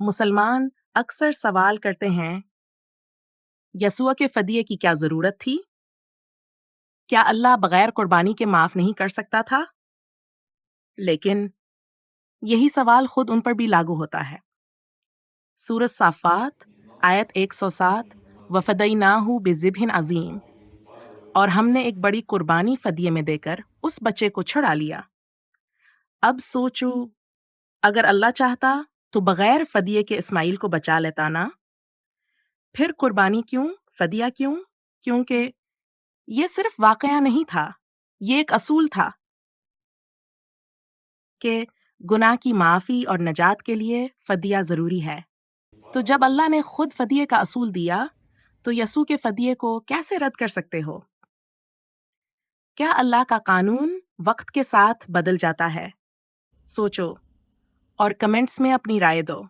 मुसलमान अक्सर सवाल करते हैं, यसुआ के फदिये की क्या जरूरत थी? क्या अल्लाह बगैर कुर्बानी के माफ नहीं कर सकता था? लेकिन यही सवाल खुद उन पर भी लागू होता है। सूरत साफात आयत 107 वफदईनाहु बिज़िब्हिन अजीम, और हमने एक बड़ी कुर्बानी फदिये में देकर उस बच्चे को छुड़ा लिया। अब सोचो, अगर अल्लाह चाहता तो बगैर फदिये के इस्माइल को बचा लेता ना? फिर कुर्बानी क्यों, फदिया क्यों? क्योंकि ये सिर्फ वाकया नहीं था, ये एक असूल था कि गुनाह की माफ़ी और नजात के लिए फदिया ज़रूरी है। तो जब अल्लाह ने खुद फदिये का असूल दिया, तो यसू के फदिये को कैसे रद्द कर सकते हो? क्या अल्लाह का कानून वक्त के साथ बदल जाता है? सोचो और कमेंट्स में अपनी राय दो।